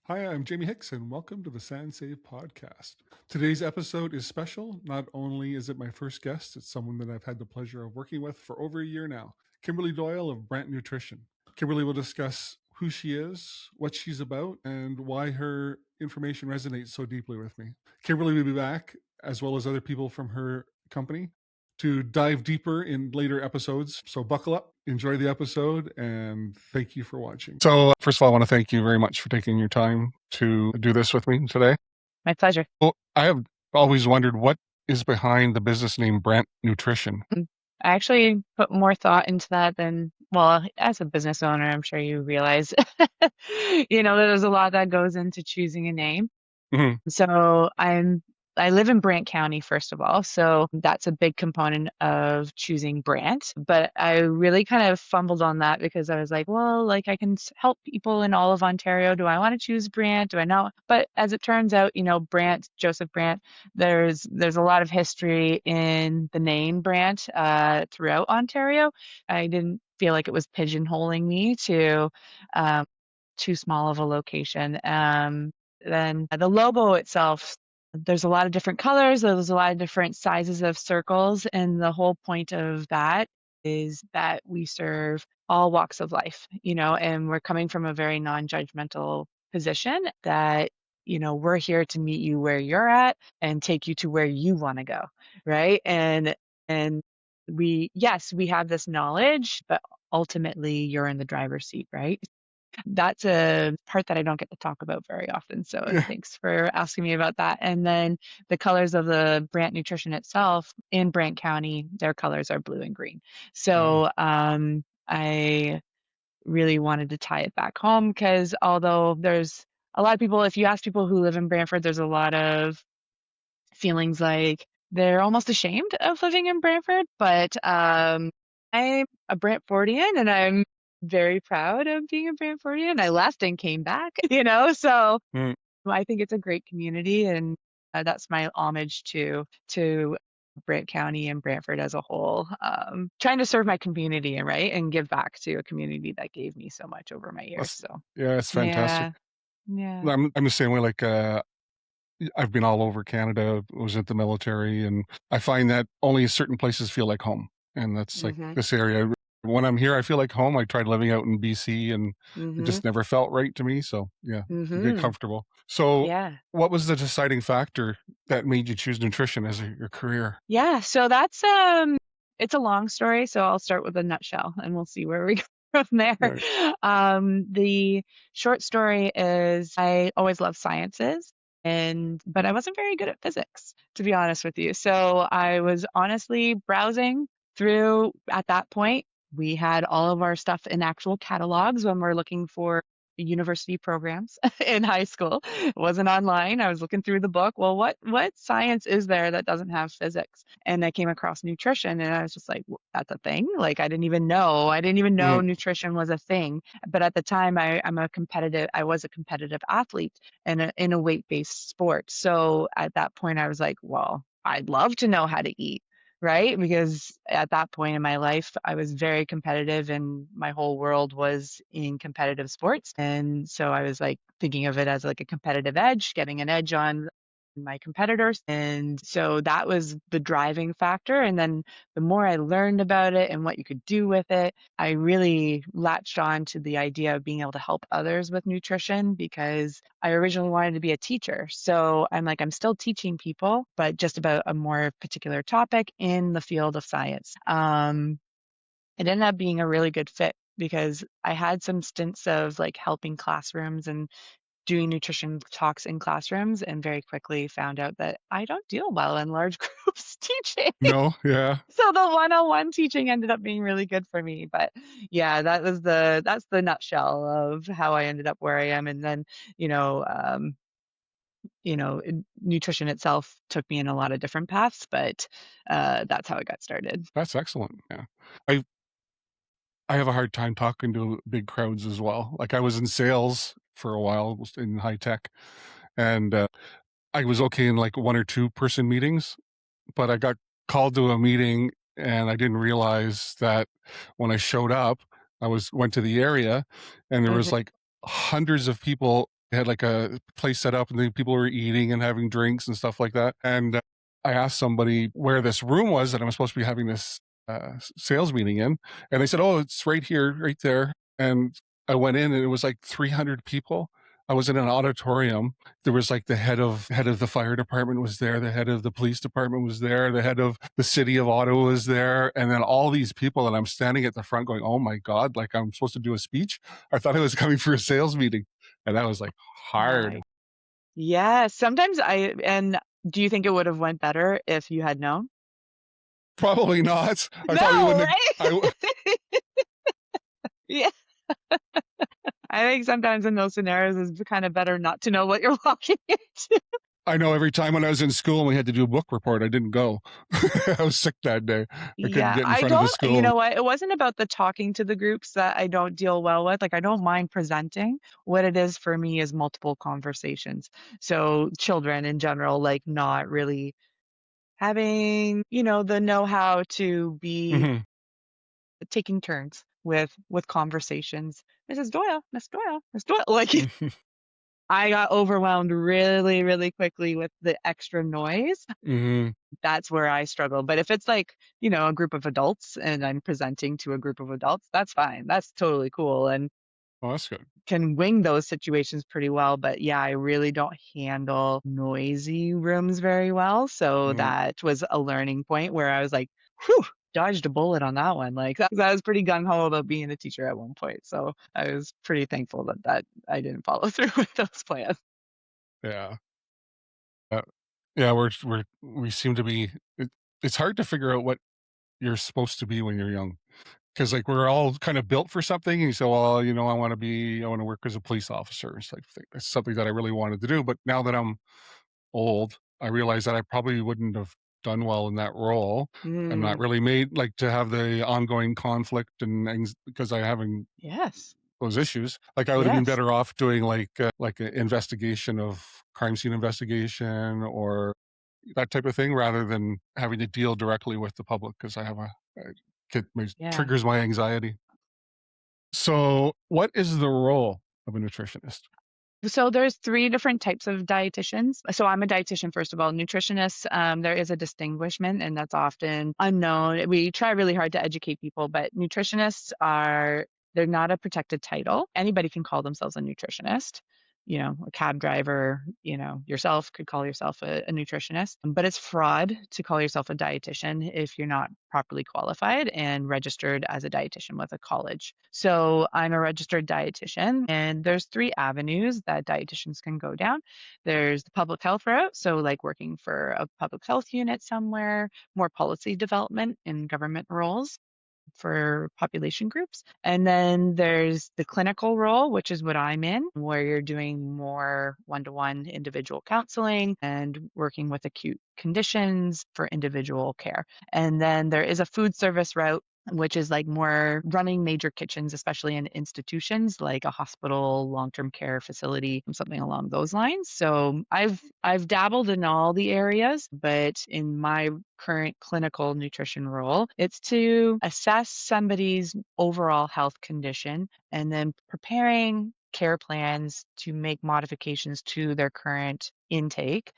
Hi, I'm Jamie Hicks, and welcome to the Sand Save podcast. Today's episode is special. Not only is it my first guest, it's someone that I've had the pleasure of working with for over a year now, Kimberly Doyle of Brant Nutrition. Kimberly will discuss who she is, what she's about, and why her information resonates so deeply with me. Kimberly will be back, as well as other people from her company, to dive deeper in later episodes. So buckle up, enjoy the episode, and thank you for watching. So first of all, I want to thank you very much for taking your time to do this with me today. My pleasure. Well, I have always wondered what is behind the business name Brant Nutrition. I actually put more thought into that than, well, as a business owner, I'm sure you realize, there's a lot that goes into choosing a name. Mhm. So I live in Brant County, first of all, so that's a big component of choosing Brant. But I really kind of fumbled on that because I was like, well, like I can help people in all of Ontario. Do I want to choose Brant? Do I not? But as it turns out, Brant, Joseph Brant, there's a lot of history in the name Brant throughout Ontario. I didn't feel like it was pigeonholing me to too small of a location. Then the logo itself, there's a lot of different colors, there's a lot of different sizes of circles, and the whole point of that is that we serve all walks of life, and we're coming from a very non-judgmental position that, we're here to meet you where you're at and take you to where you want to go, right? And yes, we have this knowledge, but ultimately you're in the driver's seat, right? That's a part that I don't get to talk about very often. So Yeah. thanks for asking me about that. And then the colors of the Brant Nutrition itself in Brant County, their colors are blue and green. So I really wanted to tie it back home because although there's a lot of people, if you ask people who live in Brantford, there's a lot of feelings like they're almost ashamed of living in Brantford, but I'm a Brantfordian and I'm very proud of being a Brantfordian. I left and came back, so Mm. I think it's a great community, and that's my homage to Brant County and Brantford as a whole. Trying to serve my community and give back to a community that gave me so much over my years. So Yeah, it's fantastic. yeah, yeah. I'm the same way. Like I've been all over Canada, was at the military, and I find that only certain places feel like home. And that's like Mhm. this area. When I'm here, I feel like home. I tried living out in BC and it Mhm. just never felt right to me. So yeah, you get Mhm. comfortable. So Yeah. what was the deciding factor that made you choose nutrition as your career? Yeah, so that's it's a long story, so I'll start with a nutshell and we'll see where we go from there. Right. The short story is I always loved sciences but I wasn't very good at physics, to be honest with you. So I was honestly browsing through at that point. We had all of our stuff in actual catalogs when we're looking for university programs in high school. It wasn't online. I was looking through the book. Well, what science is there that doesn't have physics? And I came across nutrition and I was just like, that's a thing? Like I didn't even know. I didn't even know Mhm. nutrition was a thing. But at the time I was a competitive athlete in a weight-based sport. So at that point I was like, well, I'd love to know how to eat. Right? Because at that point in my life, I was very competitive and my whole world was in competitive sports. And so I was like thinking of it as like a competitive edge, getting an edge on my competitors. And so that was the driving factor. And then the more I learned about it and what you could do with it, I really latched on to the idea of being able to help others with nutrition because I originally wanted to be a teacher. So I'm like, I'm still teaching people, but just about a more particular topic in the field of science. It ended up being a really good fit because I had some stints of like helping classrooms and doing nutrition talks in classrooms and very quickly found out that I don't deal well in large groups teaching. No, yeah. So the one-on-one teaching ended up being really good for me. But yeah, that's the nutshell of how I ended up where I am. And then, you know, um, nutrition itself took me in a lot of different paths, but that's how it got started. That's excellent. Yeah. I I have a hard time talking to big crowds as well. Like I was in sales for a while was in high tech, and I was okay in like one or two person meetings, but I got called to a meeting and I didn't realize that when I showed up, went to the area and there was Okay. like hundreds of people. They had like a place set up, and then people were eating and having drinks and stuff like that. And I asked somebody where this room was that I'm supposed to be having this sales meeting in, and they said, "Oh, it's right here, right there." And I went in, and it was like 300 people. I was in an auditorium. There was like the head of the fire department was there, the head of the police department was there, the head of the city of Ottawa was there, and then all these people, and I'm standing at the front going, "Oh my God, like I'm supposed to do a speech?" I thought I was coming for a sales meeting, and that was like hard. My. Yeah, sometimes and do you think it would have went better if you had known? Probably not. I probably No, wouldn't have. right? Yeah. I think sometimes in those scenarios it's kind of better not to know what you're walking into. I know every time when I was in school and we had to do a book report, I didn't go. I was sick that day. I couldn't Yeah, get in I front of the don't, you school. know what? It wasn't about the talking to the groups that I don't deal well with. Like, I don't mind presenting. What it is for me is multiple conversations. So, children in general, like, not really having, the know-how to be Mhm. taking turns with conversations. Mrs. Doyle, Miss Doyle, Miss Doyle. Like, Mhm. I got overwhelmed really, really quickly with the extra noise. Mhm. That's where I struggle. But if it's like, a group of adults and I'm presenting to a group of adults, that's fine. That's totally cool and Oh, that's good. can wing those situations pretty well. But yeah, I really don't handle noisy rooms very well. So Mhm. that was a learning point where I was like, whew, dodged a bullet on that one. Like, 'cause I was pretty gung ho about being a teacher at one point. So I was pretty thankful that I didn't follow through with those plans. Yeah. Uh, yeah, we seem to be it's hard to figure out what you're supposed to be when you're young. Because like we're all kind of built for something, and you say, "Well, I want to work as a police officer." It's like that's something that I really wanted to do. But now that I'm old, I realize that I probably wouldn't have done well in that role. I'm not Mm, really made like to have the ongoing conflict and because I having yes. those issues. Like I would have been Yes. better off doing like an investigation of crime scene investigation or that type of thing rather than having to deal directly with the public because I have a kid Yeah. triggers my anxiety. So, what is the role of a nutritionist? So there's three different types of dietitians. So I'm a dietitian, first of all. Nutritionists, there is a distinguishment, and that's often unknown. We try really hard to educate people, but nutritionists they're not a protected title. Anybody can call themselves a nutritionist. A cab driver, yourself could call yourself a nutritionist, but it's fraud to call yourself a dietitian if you're not properly qualified and registered as a dietitian with a college. So I'm a registered dietitian, and there's three avenues that dietitians can go down. There's the public health route, so like working for a public health unit somewhere, more policy development in government roles for population groups. And then there's the clinical role, which is what I'm in, where you're doing more one to one individual counseling and working with acute conditions for individual care. And then there is a food service route, which is like more running major kitchens, especially in institutions like a hospital, long-term care facility, something along those lines. So I've dabbled in all the areas, but in my current clinical nutrition role, it's to assess somebody's overall health condition and then preparing care plans to make modifications to their current intake.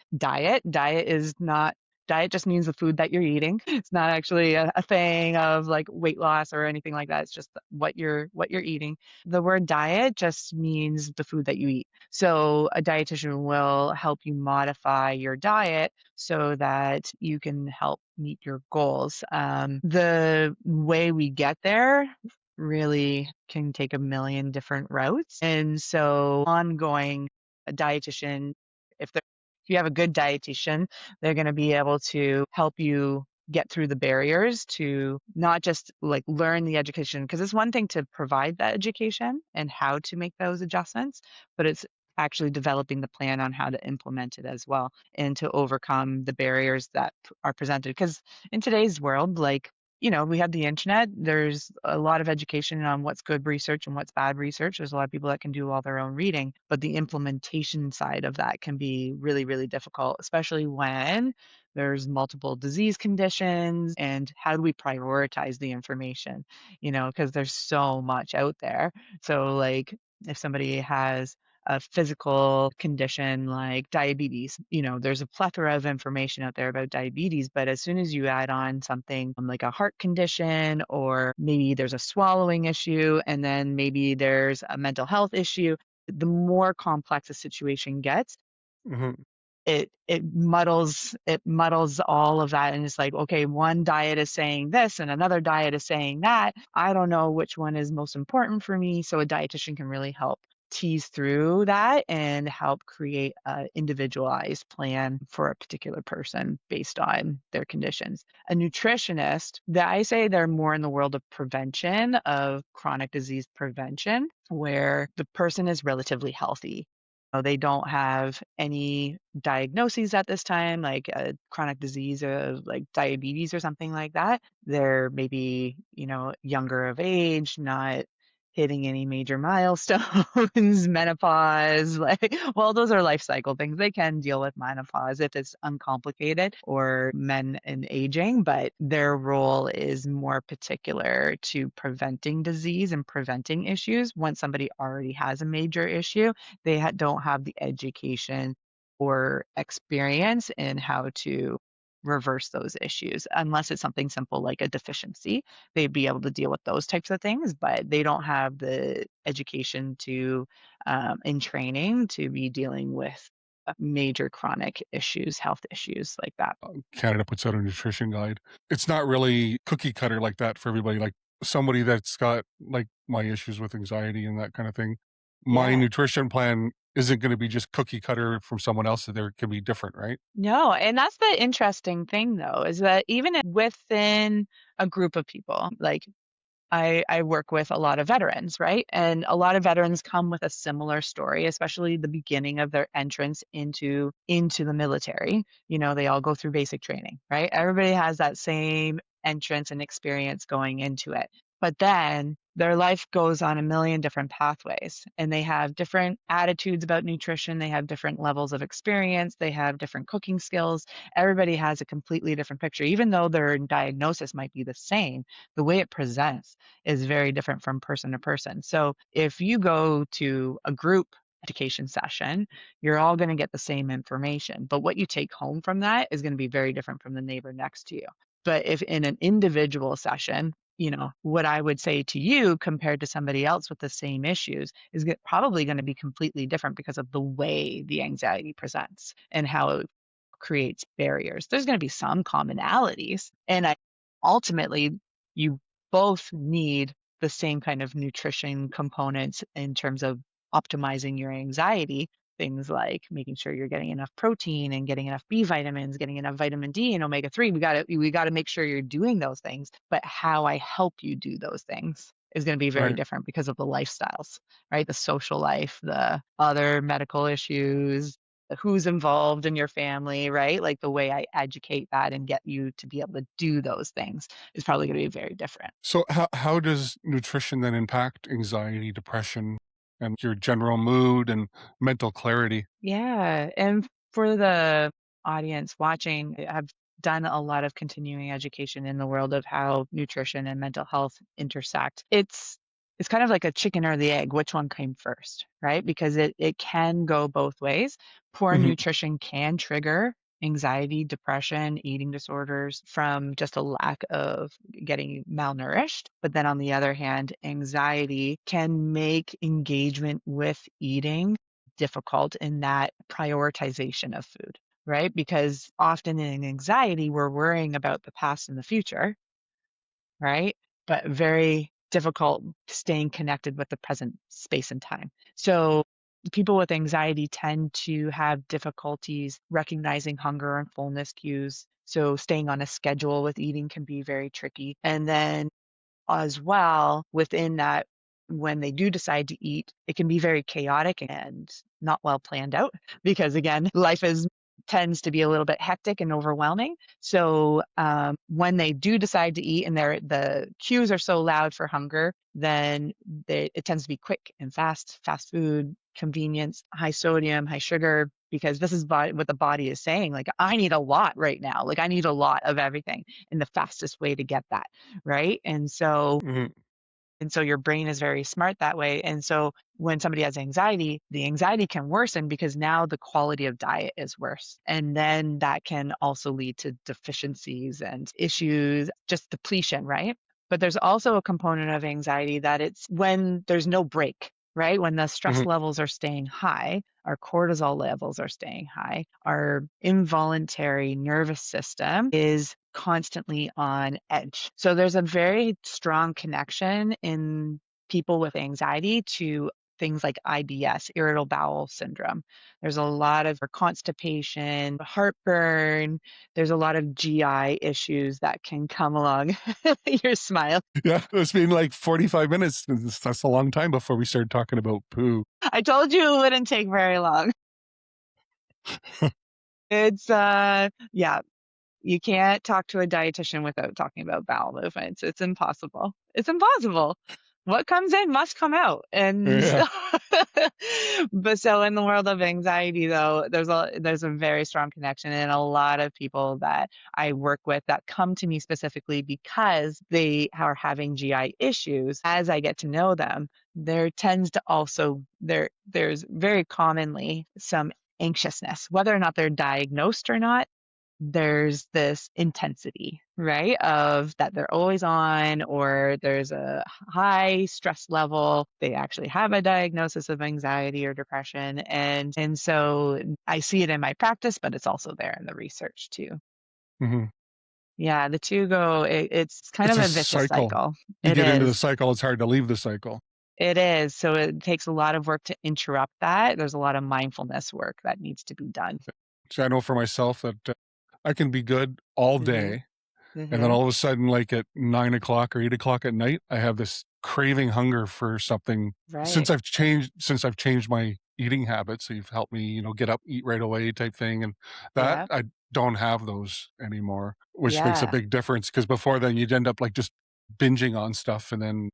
Diet just means the food that you're eating. It's not actually a thing of like weight loss or anything like that. It's just what you're eating. The word diet just means the food that you eat. So a dietitian will help you modify your diet so that you can help meet your goals. The way we get there really can take a million different routes. And so ongoing a dietitian, if you have a good dietitian, they're going to be able to help you get through the barriers to not just like learn the education, because it's one thing to provide that education and how to make those adjustments, but it's actually developing the plan on how to implement it as well and to overcome the barriers that are presented. Because in today's world, like, we have the internet. There's a lot of education on what's good research and what's bad research. There's a lot of people that can do all their own reading, but the implementation side of that can be really, really difficult, especially when there's multiple disease conditions. And how do we prioritize the information? Because there's so much out there. So, like, If somebody has a physical condition like diabetes, there's a plethora of information out there about diabetes, but as soon as you add on something like a heart condition, or maybe there's a swallowing issue, and then maybe there's a mental health issue, the more complex a situation gets, Hmm. it muddles all of that, and it's like, okay, one diet is saying this and another diet is saying that. I don't know which one is most important for me. So a dietitian can really help tease through that and help create a individualized plan for a particular person based on their conditions. A nutritionist, that I say they're more in the world of prevention, of chronic disease prevention, where the person is relatively healthy. They don't have any diagnoses at this time, like a chronic disease of like diabetes or something like that. They're maybe, younger of age, not hitting any major milestones, menopause, like, well, those are life cycle things. They can deal with menopause if it's uncomplicated, or men in aging, but their role is more particular to preventing disease and preventing issues. Once somebody already has a major issue, they don't have the education or experience in how to reverse those issues, unless it's something simple like a deficiency. They'd be able to deal with those types of things, but they don't have the education to in training to be dealing with major chronic issues, health issues like that. Canada puts out a nutrition guide. It's not really cookie cutter like that for everybody. Like somebody that's got like my issues with anxiety and that kind of thing, my Yeah. nutrition plan isn't going to be just cookie cutter from someone else. There can be different, right? No, and that's the interesting thing though, is that even within a group of people, like I work with a lot of veterans, right? And a lot of veterans come with a similar story, especially the beginning of their entrance into the military. They all go through basic training, right? Everybody has that same entrance and experience going into it. But then their life goes on a million different pathways, and they have different attitudes about nutrition. They have different levels of experience. They have different cooking skills. Everybody has a completely different picture, even though their diagnosis might be the same. The way it presents is very different from person to person. So if you go to a group education session, you're all going to get the same information. But what you take home from that is going to be very different from the neighbor next to you. But if in an individual session, what I would say to you compared to somebody else with the same issues is probably going to be completely different because of the way the anxiety presents and how it creates barriers. There's going to be some commonalities. And ultimately, you both need the same kind of nutrition components in terms of optimizing your anxiety. Things like making sure you're getting enough protein and getting enough B vitamins, getting enough vitamin D and omega 3. We got to make sure you're doing those things, but how I help you do those things is going to be very Right. different because of the lifestyles, right? The social life, the other medical issues, who's involved in your family, right? Like the way I educate that and get you to be able to do those things is probably going to be very different. So how does nutrition then impact anxiety, depression, and your general mood and mental clarity? Yeah. And for the audience watching, I've done a lot of continuing education in the world of how nutrition and mental health intersect. It's kind of like a chicken or the egg, which one came first, right? Because it can go both ways. Poor Hmm. nutrition can trigger anxiety, depression, eating disorders from just a lack of getting malnourished. But then on the other hand, anxiety can make engagement with eating difficult in that prioritization of food, right? Because often in anxiety, we're worrying about the past and the future, right? But very difficult staying connected with the present space and time. So people with anxiety tend to have difficulties recognizing hunger and fullness cues. So staying on a schedule with eating can be very tricky. And then as well within that, when they do decide to eat, it can be very chaotic and not well planned out because again, life is tends to be a little bit hectic and overwhelming. So when they do decide to eat and the cues are so loud for hunger, then it tends to be quick and fast food, convenience, high sodium, high sugar, because this is what the body is saying. Like, I need a lot right now. Like, I need a lot of everything. And the fastest way to get that, right? And so Hmm. your brain is very smart that way. And so when somebody has anxiety, the anxiety can worsen because now the quality of diet is worse. And then that can also lead to deficiencies and issues, just depletion, right? But there's also a component of anxiety that it's when there's no break, right? When the stress Hmm. levels are staying high, our cortisol levels are staying high, our involuntary nervous system is constantly on edge. So there's a very strong connection in people with anxiety to things like IBS, irritable bowel syndrome. There's a lot of constipation, heartburn. There's a lot of GI issues that can come along. Your smile. Yeah, it's been like 45 minutes. That's a long time before we started talking about poo. I told you it wouldn't take very long. It's yeah, you can't talk to a dietitian without talking about bowel movements. It's impossible. It's impossible. What comes in must come out. And Yeah. but so in the world of anxiety though, there's a very strong connection, and a lot of people that I work with that come to me specifically because they are having GI issues. As I get to know them, there tends to also there's very commonly some anxiousness, whether or not they're diagnosed or not. There's this intensity, right? Of that they're always on, or there's a high stress level. They actually have a diagnosis of anxiety or depression. And so I see it in my practice, but it's also there in the research too. Hmm. Yeah, the two go, it's kind It's of a a vicious cycle. cycle. You It get into the is. cycle, it's hard to leave the cycle. It is. So it takes a lot of work to interrupt that. There's a lot of mindfulness work that needs to be done. So I know for myself that I can be good all Hmm. day. And then Hmm. all of a sudden, like at 9 o'clock or 8 o'clock at night, I have this craving hunger for something. Right. Since I've changed my eating habits, so you've helped me, get up, eat right away type thing. And that Yeah. I don't have those anymore, which makes a Yeah. big difference. Cause before then you'd end up like just binging on stuff. And then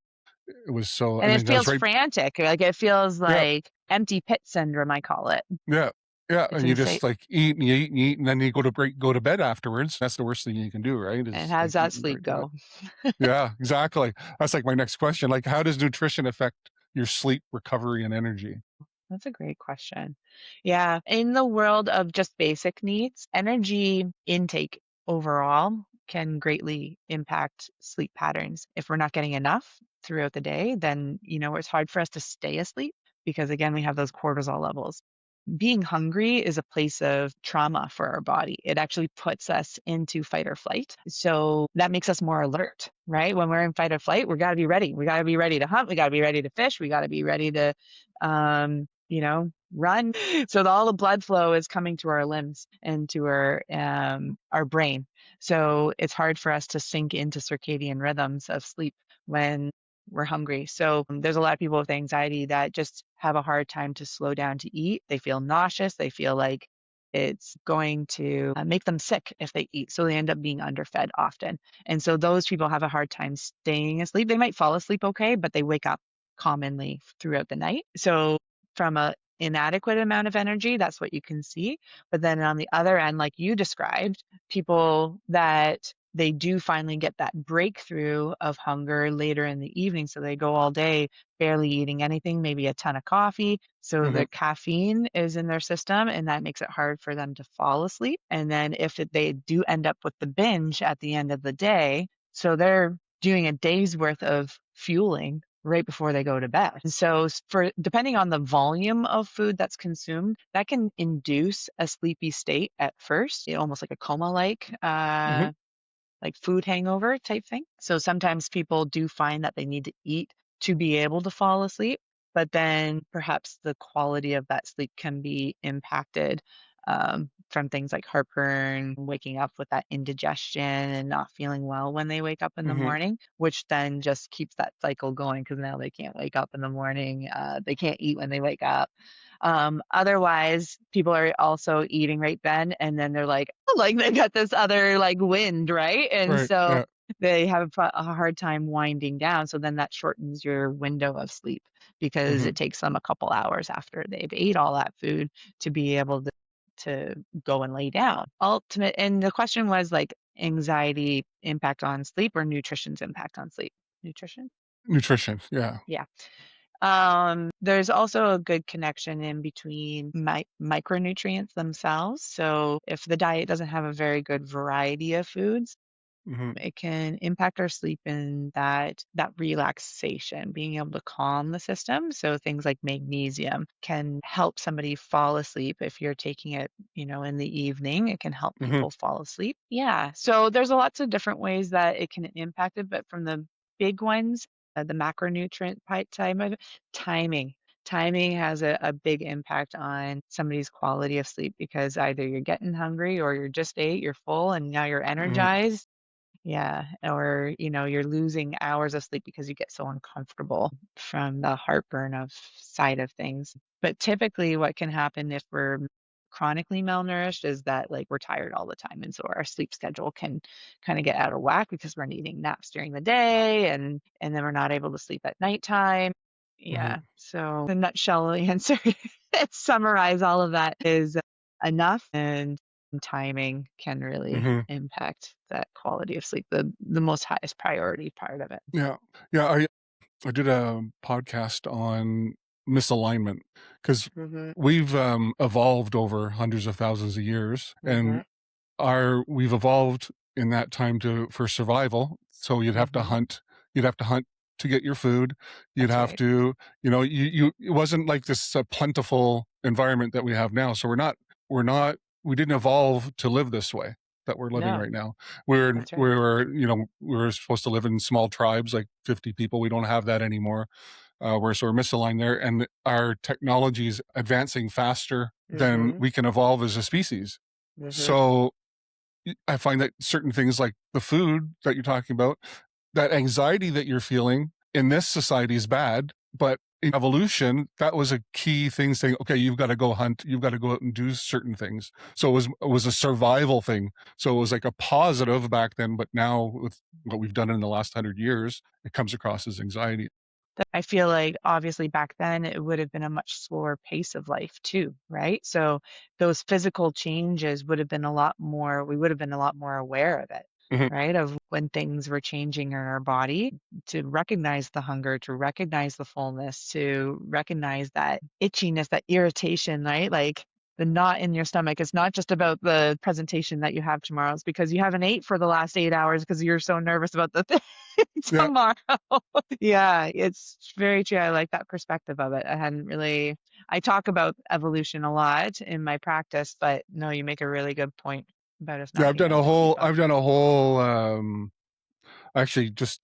it was so, And and it then that was feels right. frantic, like, it feels Yeah. like empty pit syndrome, I call it. Yeah. Yeah. It's And you insane. just like eat and you eat and you eat. And then you go to bed afterwards. That's the worst thing you can do, right? And Is how's like that eating sleep right to bed. go? Yeah, exactly. That's like my next question. Like, how does nutrition affect your sleep, recovery, and energy? That's a great question. Yeah, in the world of just basic needs, energy intake overall can greatly impact sleep patterns. If we're not getting enough throughout the day, then, it's hard for us to stay asleep because, again, we have those cortisol levels. Being hungry is a place of trauma for our body. It actually puts us into fight or flight. So that makes us more alert, right? When we're in fight or flight, we got to be ready. We got to be ready to hunt. We got to be ready to fish. We got to be ready to, run. So all the blood flow is coming to our limbs and to our brain. So it's hard for us to sink into circadian rhythms of sleep when we're hungry. So there's a lot of people with anxiety that just have a hard time to slow down to eat. They feel nauseous. They feel like it's going to make them sick if they eat. So they end up being underfed often. And so those people have a hard time staying asleep. They might fall asleep okay, but they wake up commonly throughout the night. So from a inadequate amount of energy, that's what you can see. But then on the other end, like you described, people that they do finally get that breakthrough of hunger later in the evening. So they go all day barely eating anything, maybe a ton of coffee. So Hmm. the caffeine is in their system and that makes it hard for them to fall asleep. And then if they do end up with the binge at the end of the day, so they're doing a day's worth of fueling right before they go to bed. And so for depending on the volume of food that's consumed, that can induce a sleepy state at first, almost like a coma Hmm. like food hangover type thing. So sometimes people do find that they need to eat to be able to fall asleep, but then perhaps the quality of that sleep can be impacted from things like heartburn, waking up with that indigestion and not feeling well when they wake up in the Hmm. morning, which then just keeps that cycle going because now they can't wake up in the morning. They can't eat when they wake up. Otherwise, people are also eating right then, and then they're like they got this other like wind, right? And Right. so Yeah. they have a hard time winding down. So then that shortens your window of sleep because Hmm. it takes them a couple hours after they've ate all that food to be able to go and lay down. Ultimate, and the question was like anxiety impact on sleep or nutrition's impact on sleep. Nutrition? Nutrition. Yeah. Yeah. There's also a good connection in between micronutrients themselves. So if the diet doesn't have a very good variety of foods, Hmm. it can impact our sleep and that relaxation, being able to calm the system. So things like magnesium can help somebody fall asleep if you're taking it, in the evening. It can help Hmm. people fall asleep. Yeah. So there's lots of different ways that it can impact it, but from the big ones, the macronutrient time of it, timing. Timing has a big impact on somebody's quality of sleep because either you're getting hungry or you're just ate, you're full, and now you're Hmm. energized. Yeah, or, you're losing hours of sleep because you get so uncomfortable from the heartburn of side of things. But typically what can happen if we're chronically malnourished is that like we're tired all the time. And so our sleep schedule can kind of get out of whack because we're needing naps during the day and then we're not able to sleep at nighttime. Hmm. Yeah. So the nutshell answer summarize all of that is enough and timing can really Hmm. impact that quality of sleep, the most highest priority part of it. Yeah. Yeah. I did a podcast on misalignment because Mhm, we've evolved over hundreds of thousands of years, and mhm, we've evolved in that time to for survival. So mhm. you'd have to hunt to get your food. You'd That's have right. to, you it wasn't like this plentiful environment that we have now. So we're not we didn't evolve to live this way that we're living No, right now. that's right. We were supposed to live in small tribes, like 50 people. We don't have that anymore. We're misaligned there, and our technology is advancing faster than Mhm, we can evolve as a species. mhm. So I find that certain things like the food that you're talking about, that anxiety that you're feeling in this society is bad, but in evolution, that was a key thing saying, okay, you've got to go hunt, you've got to go out and do certain things. So it was a survival thing. So it was like a positive back then, but now with what we've done in the last 100 years, it comes across as anxiety. That I feel like obviously back then it would have been a much slower pace of life too, right? So those physical changes would have been a lot more, we would have been a lot more aware of it, Mhm. right? Of when things were changing in our body to recognize the hunger, to recognize the fullness, to recognize that itchiness, that irritation, right? Like the knot in your stomach. It's not just about the presentation that you have tomorrow. It's because you haven't ate for the last 8 hours because you're so nervous about the thing Yeah, tomorrow. Yeah, it's very true. I like that perspective of it. I hadn't really I talk about evolution a lot in my practice, but no, you make a really good point about us yeah. not being able to keep up. I've done a whole. Actually, just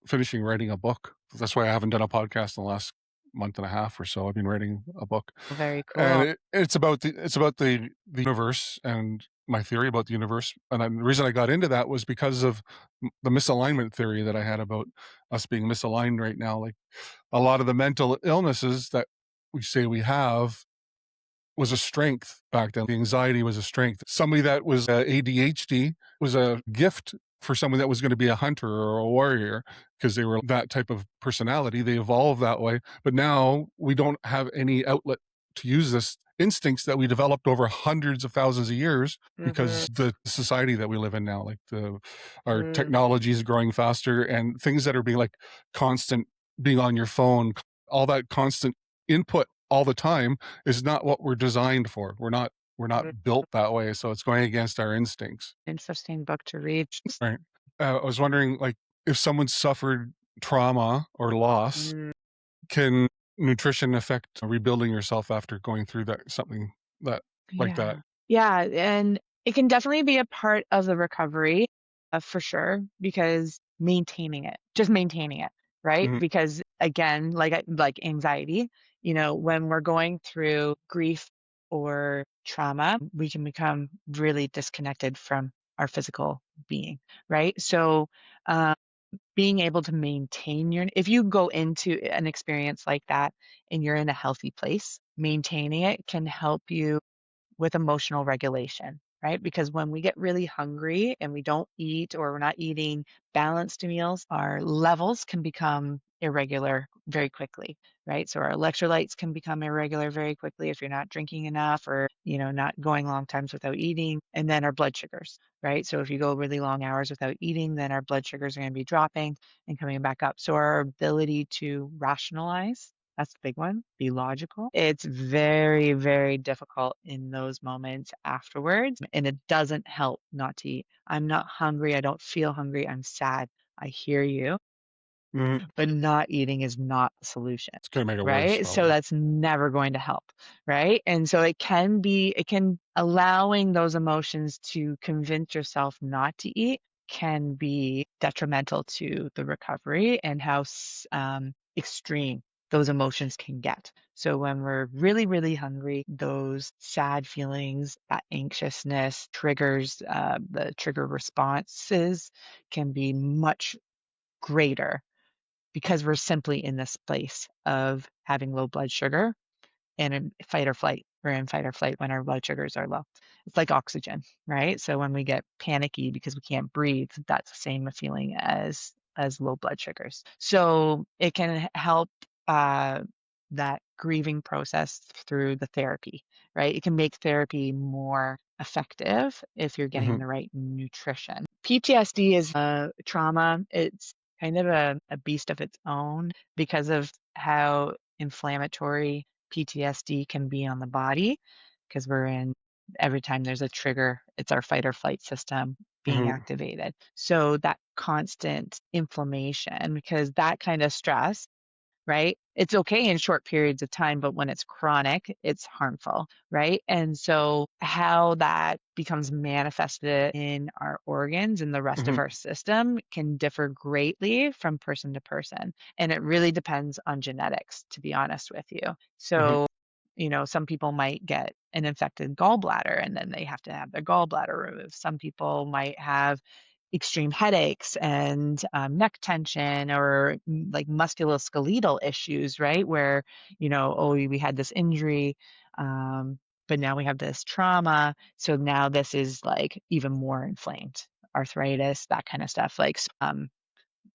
finishing writing a book. That's why I haven't done a podcast in the last month and a half or so. I've been writing a book, Very and cool. it's about the universe and my theory about the universe. And the reason I got into that was because of the misalignment theory that I had about us being misaligned right now. Like a lot of the mental illnesses that we say we have was a strength back then. The anxiety was a strength. Somebody that was ADHD was a gift for someone that was going to be a hunter or a warrior because they were that type of personality. They evolved that way. But now we don't have any outlet to use this instincts that we developed over hundreds of thousands of years Mhm, because the society that we live in now, like our mm, technology is growing faster and things that are being like constant, being on your phone, all that constant input all the time is not what we're designed for. We're mhm. not built that way, so it's going against our instincts, Interesting book to read. right? I was wondering, like, if someone suffered trauma or loss, Mm, can nutrition affect rebuilding yourself after going through something that like that? yeah. Yeah, and it can definitely be a part of the recovery, for sure, because just maintaining it, right? Mhm. Because again, like anxiety, when we're going through grief or trauma, we can become really disconnected from our physical being, right? So, uh, being able to maintain if you go into an experience like that and you're in a healthy place, maintaining it can help you with emotional regulation, right? Because when we get really hungry and we don't eat or we're not eating balanced meals, our levels can become irregular very quickly, right? So our electrolytes can become irregular very quickly if you're not drinking enough or, not going long times without eating. And then our blood sugars, right? So if you go really long hours without eating, then our blood sugars are going to be dropping and coming back up. So our ability to rationalize That's the big one. Be logical. It's very, very difficult in those moments afterwards. And it doesn't help not to eat. I'm not hungry. I don't feel hungry. I'm sad. I hear you, Mhm. but not eating is not the solution, It's gonna make it worse, right? So probably. that's never going to help, right? And so it can allowing those emotions to convince yourself not to eat can be detrimental to the recovery and how extreme those emotions can get. So when we're really, really hungry, those sad feelings, that anxiousness triggers, the trigger responses can be much greater because we're simply in this place of having low blood sugar and in fight or flight. We're in fight or flight when our blood sugars are low. It's like oxygen, right? So when we get panicky because we can't breathe, that's the same feeling as low blood sugars. So it can help uh, that grieving process through the therapy, right? It can make therapy more effective if you're getting Mhm. the right nutrition. PTSD is a trauma. It's kind of a beast of its own because of how inflammatory PTSD can be on the body because every time there's a trigger, it's our fight or flight system being Mhm. activated. So that constant inflammation, because that kind of stress, right? It's okay in short periods of time, but when it's chronic, it's harmful, right? And so how that becomes manifested in our organs and the rest of Mhm. our system can differ greatly from person to person. And it really depends on genetics, to be honest with you. Mhm. So, some people might get an infected gallbladder and then they have to have their gallbladder removed. Some people might have extreme headaches and neck tension or like musculoskeletal issues, right? Where, oh, we had this injury, but now we have this trauma. So now this is like even more inflamed, arthritis, that kind of stuff. Like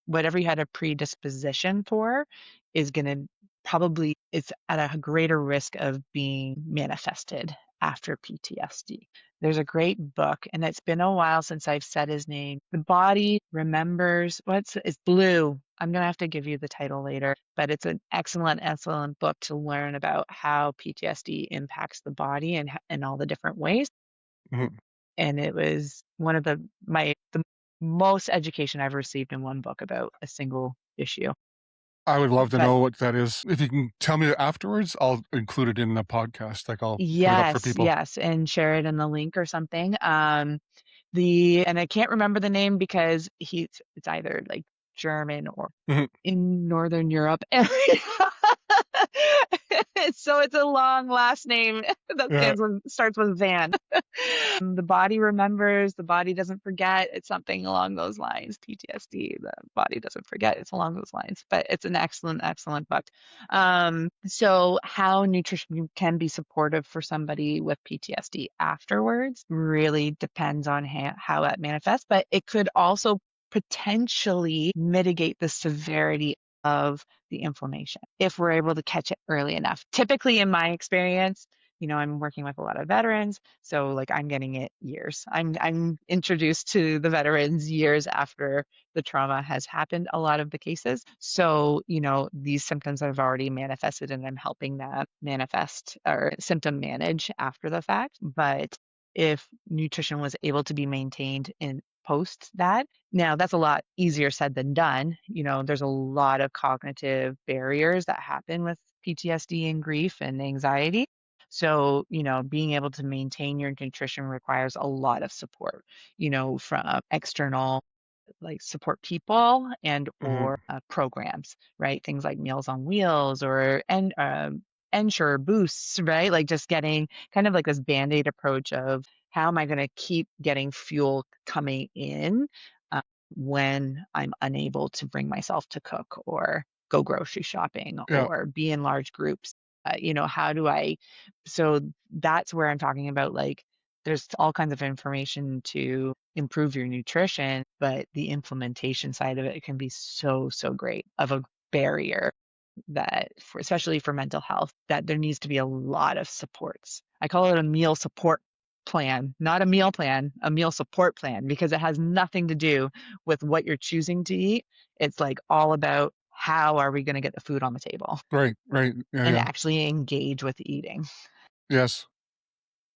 whatever you had a predisposition for is going to probably it's at a greater risk of being manifested after PTSD. There's a great book, and it's been a while since I've said his name. The Body Remembers. It's Blue. I'm gonna have to give you the title later, but it's an excellent, excellent book to learn about how PTSD impacts the body and all the different ways. Mhm. And it was one of the most education I've received in one book about a single issue. I would love to But know what that is. If you can tell me afterwards, I'll include it in the podcast. Like, I'll put it up for yes, people. yes, and share it in the link or something. And I can't remember the name because it's either like German or Mhm. in Northern Europe. So it's a long last name that Yeah. starts with Van. The body remembers, the body doesn't forget. It's something along those lines. PTSD, the body doesn't forget. It's along those lines. But it's an excellent, excellent book. So how nutrition can be supportive for somebody with PTSD afterwards really depends on how that manifests, but it could also potentially mitigate the severity of the inflammation if we're able to catch it early enough. Typically, in my experience, I'm working with a lot of veterans, so like I'm getting it years. I'm introduced to the veterans years after the trauma has happened, a lot of the cases. So, these symptoms have already manifested and I'm helping them manifest or symptom manage after the fact. But if nutrition was able to be maintained in post that, now that's a lot easier said than done. There's a lot of cognitive barriers that happen with PTSD and grief and anxiety. So, being able to maintain your nutrition requires a lot of support, from external like support people and Mhm. or programs, right? Things like Meals on Wheels or Ensure boosts, right? Like just getting kind of like this band-aid approach of how am I going to keep getting fuel coming in uh, when I'm unable to bring myself to cook or go grocery shopping Yeah. or be in large groups. How do I? So that's where I'm talking about like there's all kinds of information to improve your nutrition, but the implementation side of it can be so, so great of a barrier that especially for mental health, that there needs to be a lot of supports. I call it a meal support plan, not a meal plan, a meal support plan, because it has nothing to do with what you're choosing to eat. It's like all about how are we going to get the food on the table Right, right. Yeah, and yeah. actually engage with eating. Yes.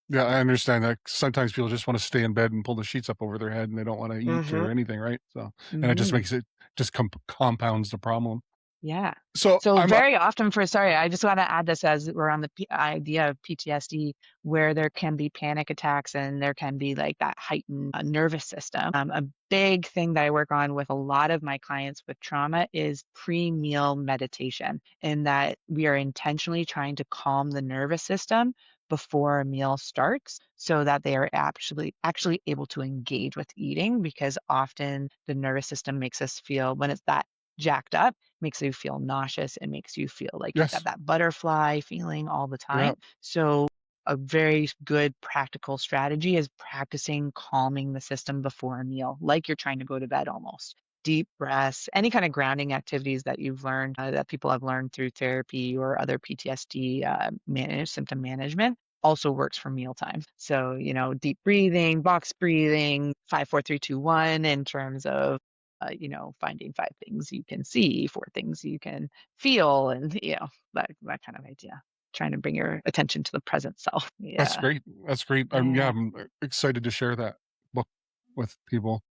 Yeah, I understand that. Sometimes people just wanna stay in bed and pull the sheets up over their head, and they don't wanna eat Hmm. or anything, right? So and it just Hmm. makes it just compounds the problem. Yeah. So So I'm very often sorry, I just want to add this as we're on the idea of PTSD, where there can be panic attacks and there can be like that heightened nervous system. A big thing that I work on with a lot of my clients with trauma is pre-meal meditation, in that we are intentionally trying to calm the nervous system before a meal starts so that they are actually able to engage with eating, because often the nervous system makes us feel, when it's that jacked up, makes you feel nauseous. It makes you feel like you've got yes. that butterfly feeling all the Yeah, time. So a very good practical strategy is practicing calming the system before a meal, like you're trying to go to bed almost. Deep breaths, any kind of grounding activities that you've learned, that people have learned through therapy or other PTSD symptom management, also works for mealtime. So, deep breathing, box breathing, 5, 4, 3, 2, 1, in terms of finding 5 things you can see, 4 things you can feel, and that kind of idea. Trying to bring your attention to the present self. that's Yeah, great. That's great. Yeah, yeah, I'm excited to share that book with people.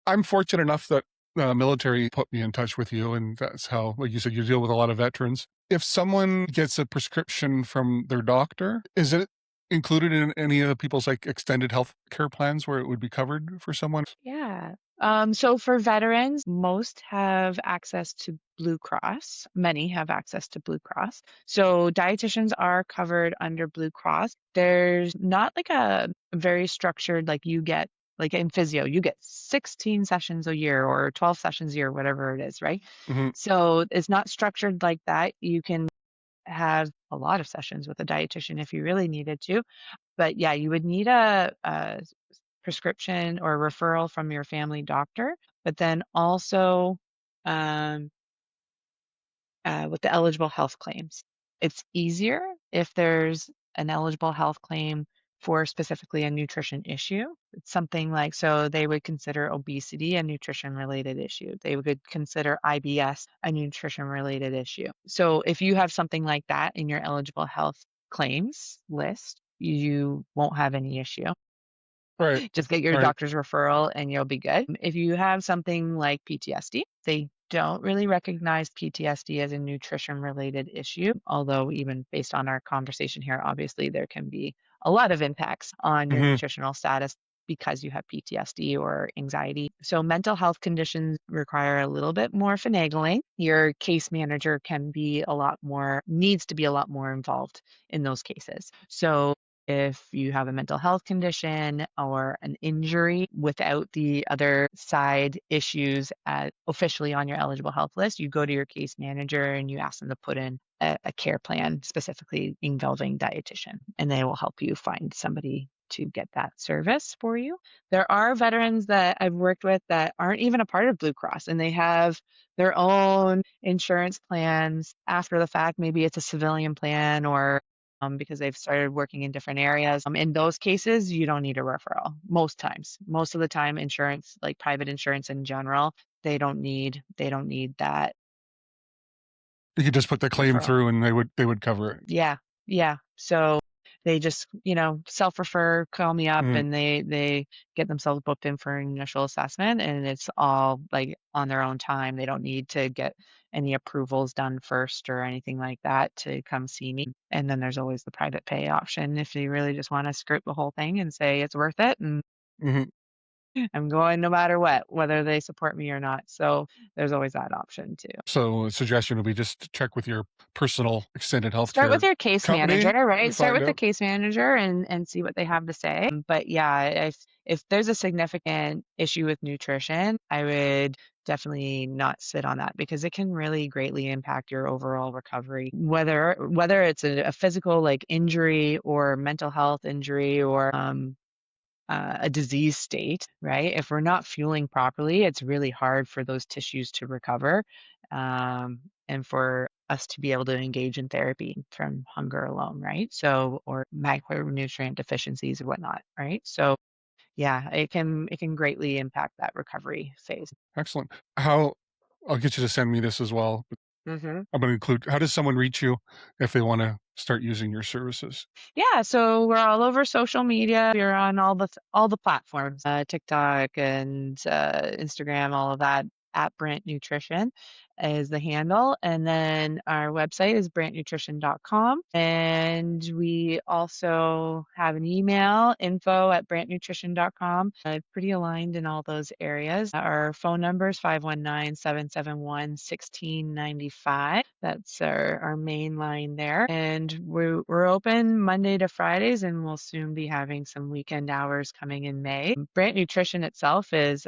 I'm fortunate enough that the military put me in touch with you, and that's how, like you said, you deal with a lot of veterans. If someone gets a prescription from their doctor, is it included in any of the people's like extended health care plans where it would be covered for someone? yeah. So for veterans, most have access to Blue Cross. Many have access to Blue Cross. So dietitians are covered under Blue Cross. There's not like a very structured, like you get, like in physio, you get 16 sessions a year or 12 sessions a year, whatever it is, right? Hmm. So it's not structured like that. You can have a lot of sessions with a dietitian if you really needed to. But yeah, you would need a prescription or referral from your family doctor, but then also um, with the eligible health claims. It's easier if there's an eligible health claim for specifically a nutrition issue. It's something like, so they would consider obesity a nutrition related issue. They would consider IBS a nutrition related issue. So if you have something like that in your eligible health claims list, you won't have any issue. Right. Just get your Right. doctor's referral and you'll be good. If you have something like PTSD, they don't really recognize PTSD as a nutrition related issue, although, even based on our conversation here, obviously there can be a lot of impacts on your Hmm. nutritional status because you have PTSD or anxiety. So, mental health conditions require a little bit more finagling. Your case manager needs to be a lot more involved in those cases. So, if you have a mental health condition or an injury without the other side issues officially on your eligible health list, you go to your case manager and you ask them to put in a care plan specifically involving dietitian, and they will help you find somebody to get that service for you. There are veterans that I've worked with that aren't even a part of Blue Cross, and they have their own insurance plans after the fact. Maybe it's a civilian plan, or because they've started working in different areas. In those cases, you don't need a referral most times. Most of the time, insurance, like private insurance in general, they don't need that You could just put the claim referral. through, and they would cover it. Yeah, yeah. So they just, self-refer, call me up, Mhm. and they get themselves booked in for an initial assessment, and it's all like on their own time. They don't need to get any approvals done first or anything like that to come see me. And then there's always the private pay option if you really just want to script the whole thing and say it's worth it, and Mhm. I'm going no matter what, whether they support me or not. So there's always that option too. So a suggestion would be just to check with your personal extended Start with healthcare your case manager, company and right? Start find with the out. case manager and see what they have to say. But yeah, if there's a significant issue with nutrition, I would definitely not sit on that, because it can really greatly impact your overall recovery. Whether it's a physical like injury or mental health injury, or a disease state, right? If we're not fueling properly, it's really hard for those tissues to recover, and for us to be able to engage in therapy from hunger alone, right? So, or macronutrient deficiencies or whatnot, right? So, yeah, it can greatly impact that recovery phase. Excellent. How I'll get you to send me this as well. Mm-hmm. I'm going to include, how does someone reach you if they want to start using your services? Yeah, so we're all over social media. We're on all the platforms, TikTok and Instagram, all of that. At Brant Nutrition is the handle, and then our website is brantnutrition.com. And we also have an email, info@brantnutrition.com. Pretty aligned in all those areas. Our phone number is 519-771-1695. That's our main line there. And we're open Monday to Fridays, and we'll soon be having some weekend hours coming in May. Brant Nutrition itself is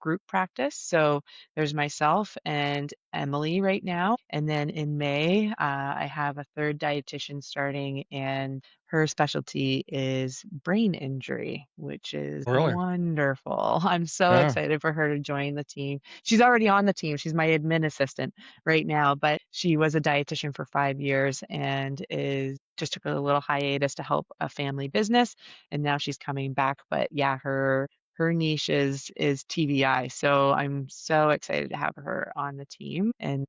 group practice. So there's myself and Emily right now. And then in May, I have a third dietitian starting, and her specialty is brain injury, which is Really? wonderful. I'm so Yeah. excited for her to join the team. She's already on the team. She's my admin assistant right now, but she was a dietitian for 5 years and is just took a little hiatus to help a family business, and now she's coming back. But yeah, her niche is TBI. So I'm so excited to have her on the team. And,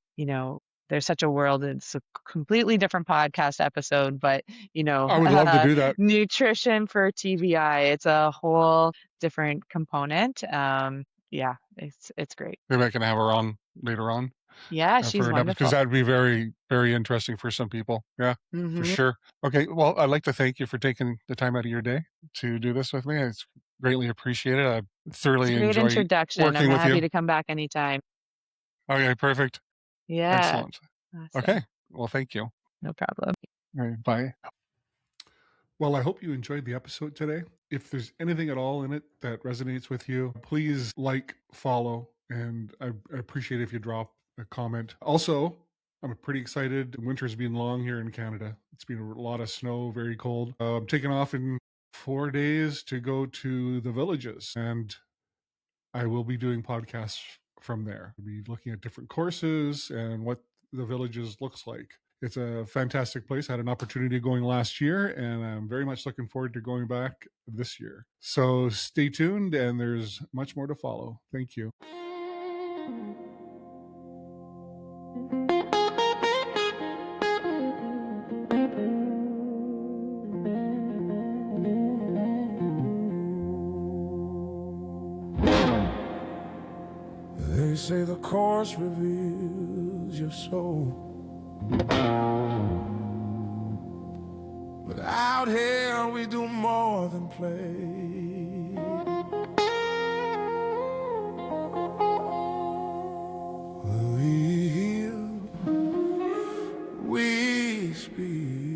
there's such a world. It's a completely different podcast episode, but, I would love to do that. nutrition for TBI, it's a whole different component. Yeah, it's great. Maybe I can have her on later on Yeah, for she's an episode, because wonderful. that'd be very, very interesting for some people. Yeah, for Hmm. sure. Okay. Well, I'd like to thank you for taking the time out of your day to do this with me. It's greatly appreciated. I It's a thoroughly great enjoy introduction. I'm working with happy you. to come back anytime. Okay. Perfect. Yeah, Excellent. awesome. Okay. Well, thank you. All No problem. right. Bye. Well, I hope you enjoyed the episode today. If there's anything at all in it that resonates with you, please like, follow, and I appreciate if you drop a comment. Also, I'm pretty excited. Winter's been long here in Canada. It's been a lot of snow, very cold. I'm taking off in 4 days to go to the villages, and I will be doing podcasts from there. I'll be looking at different courses and what the villages looks like. It's a fantastic place. I had an opportunity going last year, and I'm very much looking forward to going back this year. So stay tuned, and there's much more to follow. Thank you. They say the course reveals your soul, but out here we do more than play. We heal, we speak.